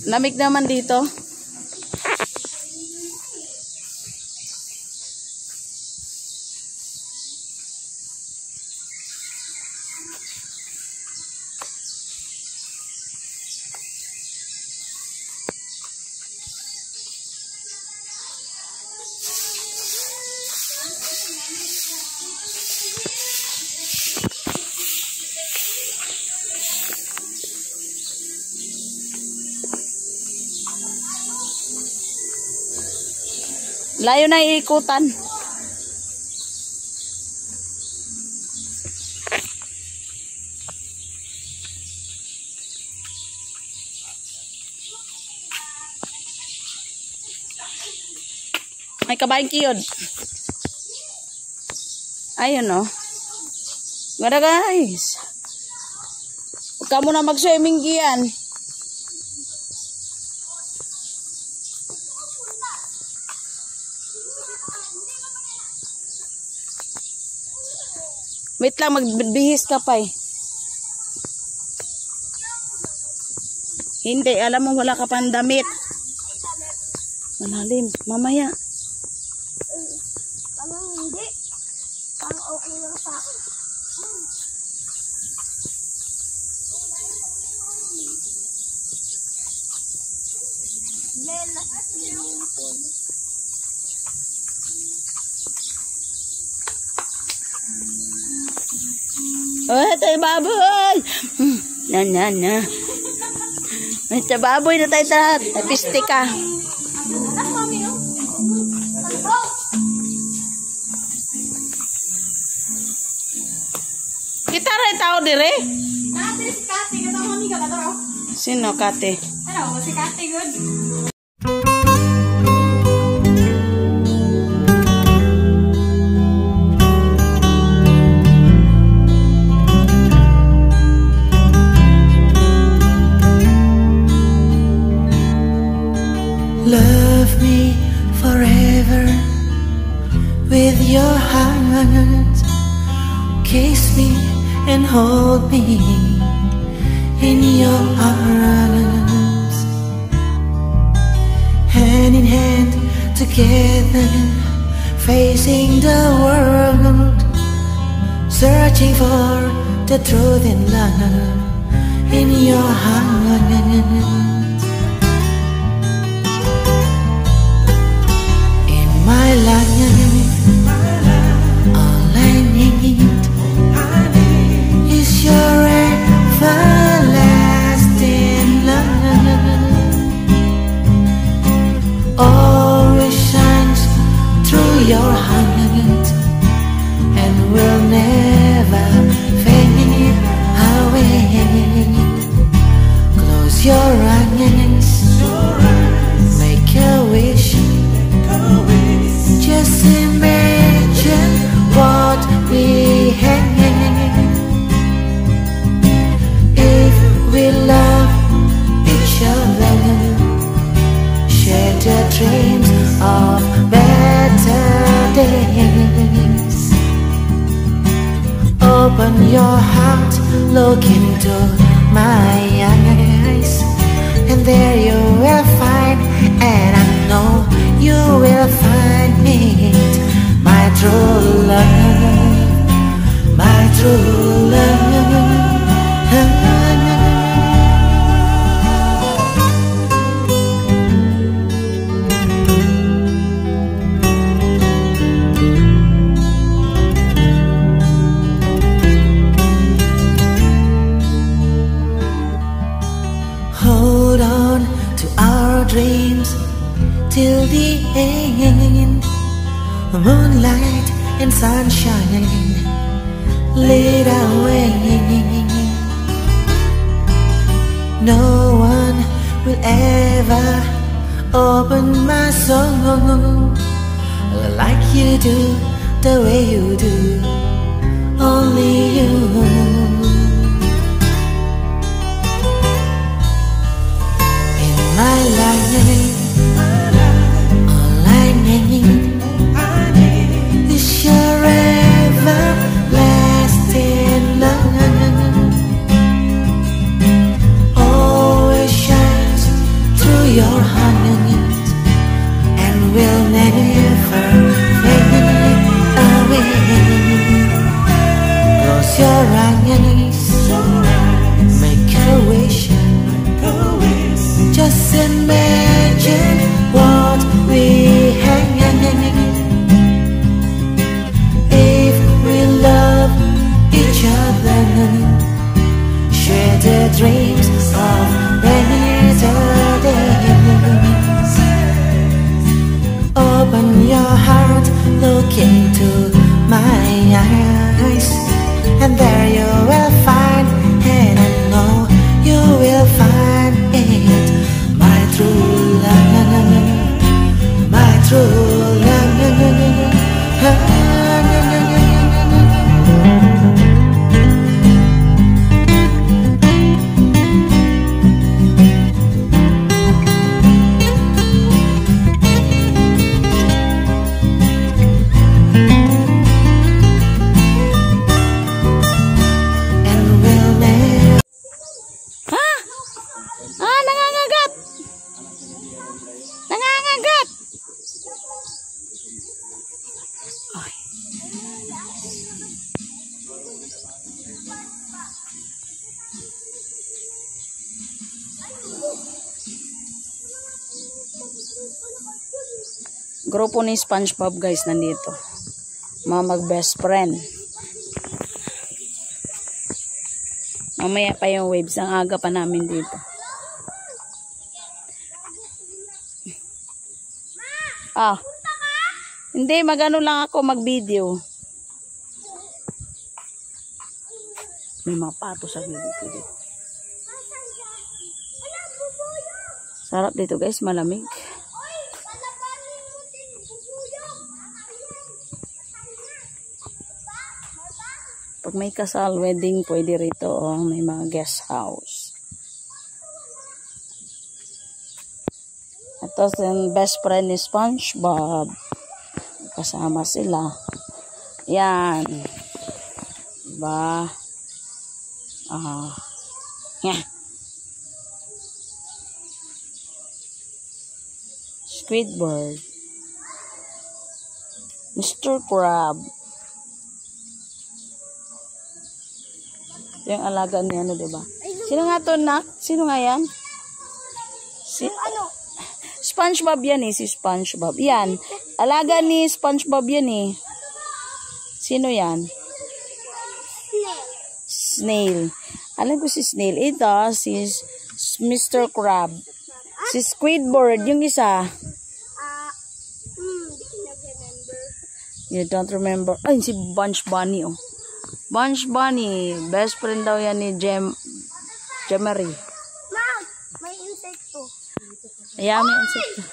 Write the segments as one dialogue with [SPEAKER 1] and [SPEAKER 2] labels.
[SPEAKER 1] Lamig naman dito. Layo na iikutan. May kabaing kiyod. Ayun o. Gada guys. Huwag ka muna mag-swimming giyan. Wait lang, magbihis ka pa eh. Hindi, alam mo wala ka pang damit. Malalim, mamaya.
[SPEAKER 2] Parang hindi. Parang okay lang sa akin. Lela sa swimming pool.
[SPEAKER 1] Oh, tayo baboy! Na. May baboy na tayo lahat. Tapiste ka. Kita rin tao dire?
[SPEAKER 2] Kate, si Kate. Katama ni ka ba?
[SPEAKER 1] Sino, Kate?
[SPEAKER 2] Ano, si Kate, good.
[SPEAKER 3] Love me forever with your hands. Kiss me and hold me in your arms. Hand in hand together, facing the world, searching for the truth and love in your hands. My life, all I need is your everlasting love. Always shines through your heart and will never fade away. Close your eyes, make a wish. Just imagine what we had if we love each other, share the dreams of better days. Open your heart, look into my eyes, and there you will find, and I know you will find it, my true love, my true love. Hold on to our dreams till the end. Moonlight and sunshine lead away. No one will ever open my soul like you do, the way you do, only you. My life, all I need is your everlasting love. Always shines never fade away. Close your eyes, make a wish. Just imagine what we have. If we love each other, share the dreams of better days. Open your heart, look into my eyes, and there you will find, and I know you will find it, my true love, my true love.
[SPEAKER 1] Nangangagat! Nangangagat! Ay. Grupo ni SpongeBob guys nandito. Mga mag-best friend. Mamaya pa yung waves. Ang aga pa namin dito. Hindi, magano lang ako mag-video. May mga pato sa gilid. Sarap dito guys, malamig. Pag may kasal, wedding, pwede rito. May mga guest house. Ito yung best friend ni SpongeBob. Kasama sila. Yan. Diba? Yeah. Squidward. Mr. Crab. Ito yung alaga niya, ano, diba? Sino nga to, nak? Sino nga yan? SpongeBob yan eh, si SpongeBob. Yan. Alaga ni SpongeBob yan eh. Sino yan? Snail. Alam ko si Snail. Ito, si Mr. Crab. Si Squidward, yung isa. You don't remember. Ay, si Bunch Bunny oh. Bunch Bunny. Best friend daw yan ni Jemery.
[SPEAKER 2] Ma'am, may insekto.
[SPEAKER 1] Ayan, may insekto.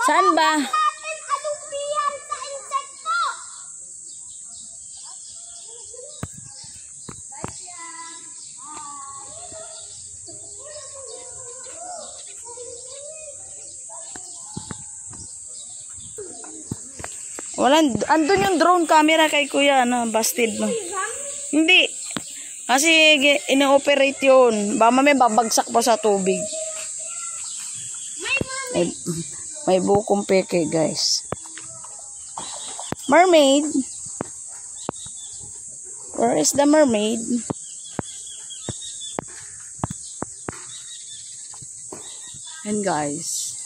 [SPEAKER 1] Saan ba?
[SPEAKER 2] Alupian sa insekto.
[SPEAKER 1] Walang, andun yung drone camera kay kuya, ano, busted mo. Hindi. Kasi, ina-operate yun. Baka may babagsak pa sa tubig. May bukong peke, guys. Mermaid. Where is the mermaid? And guys.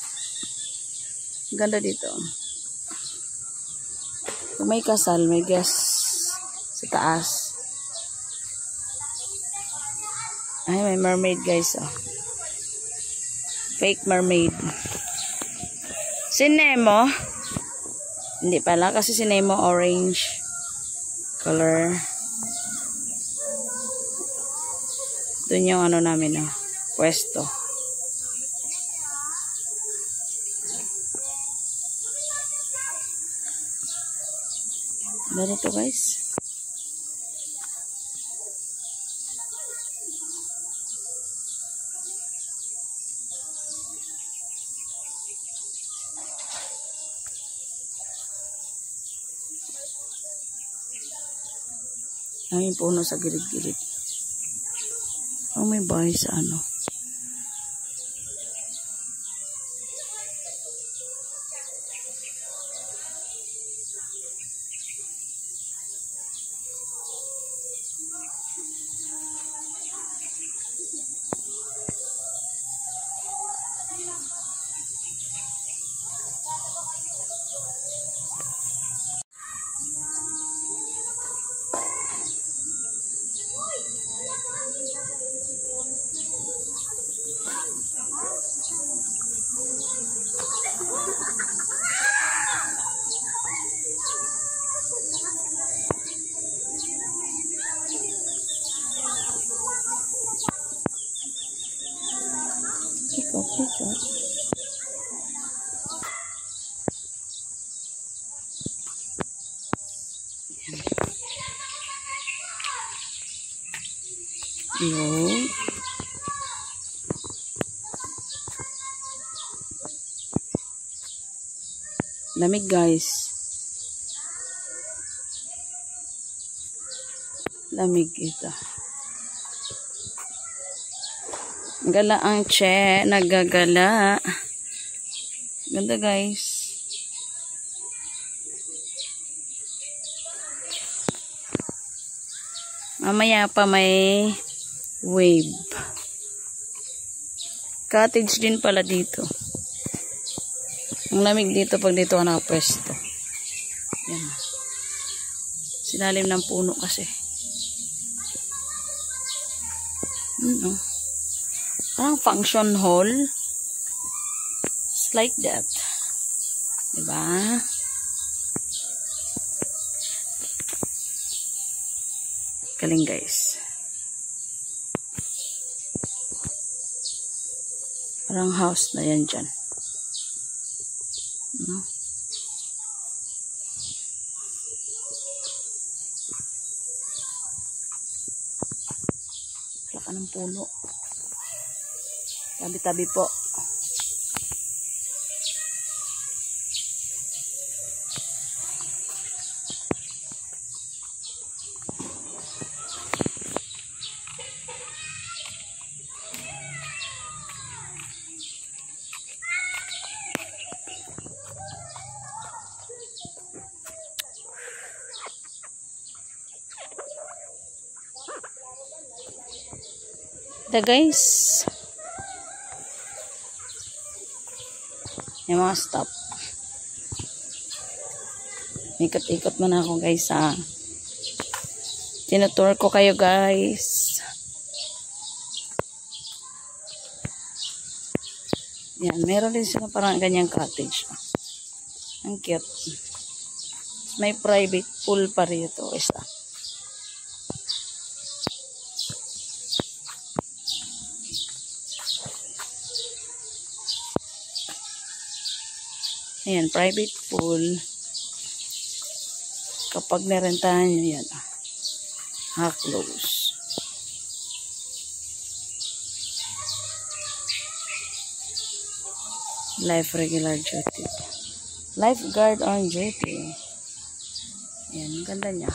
[SPEAKER 1] Ganda dito. Kung may kasal, may guest sa taas. Ay, may mermaid guys. Oh. Fake mermaid. Si Nemo. Hindi pala kasi si Nemo orange color. Doon yung ano namin, oh, pwesto. Ganito guys. Daming puno sa gilid-gilid. Oh, may bahay sa ano. Yun. Lamig guys. Lamig ito. Gala ang che. Nagagala. Ganda guys. Mamaya pa may wave. Cottage din pala dito. Ang lamig dito pag dito ka nakapwesto. Yan. Silalim ng puno kasi. Parang function hall. It's like that. Diba? Galing guys. Parang house na yan dyan. Laka ng puno. Tabi-tabi po. Guys, yung mga stop. Ikot-ikot muna ako guys ha. Tinutour ko kayo guys. Yan, meron din sila parang ganyang cottage. Ang cute. May private pool pa rito. Isa. Ayan, private pool. Kapag narentahan nyo yan, close. Life regular duty. Lifeguard on duty. Ayan, ganda niya.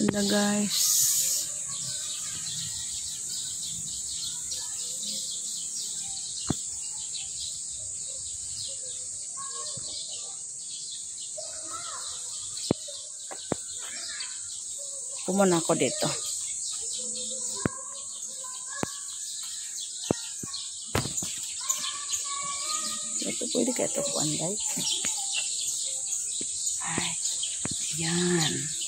[SPEAKER 1] Ganda guys. Pumunta ako dito. Ito pwede ka ito po, guys. Ay, yan.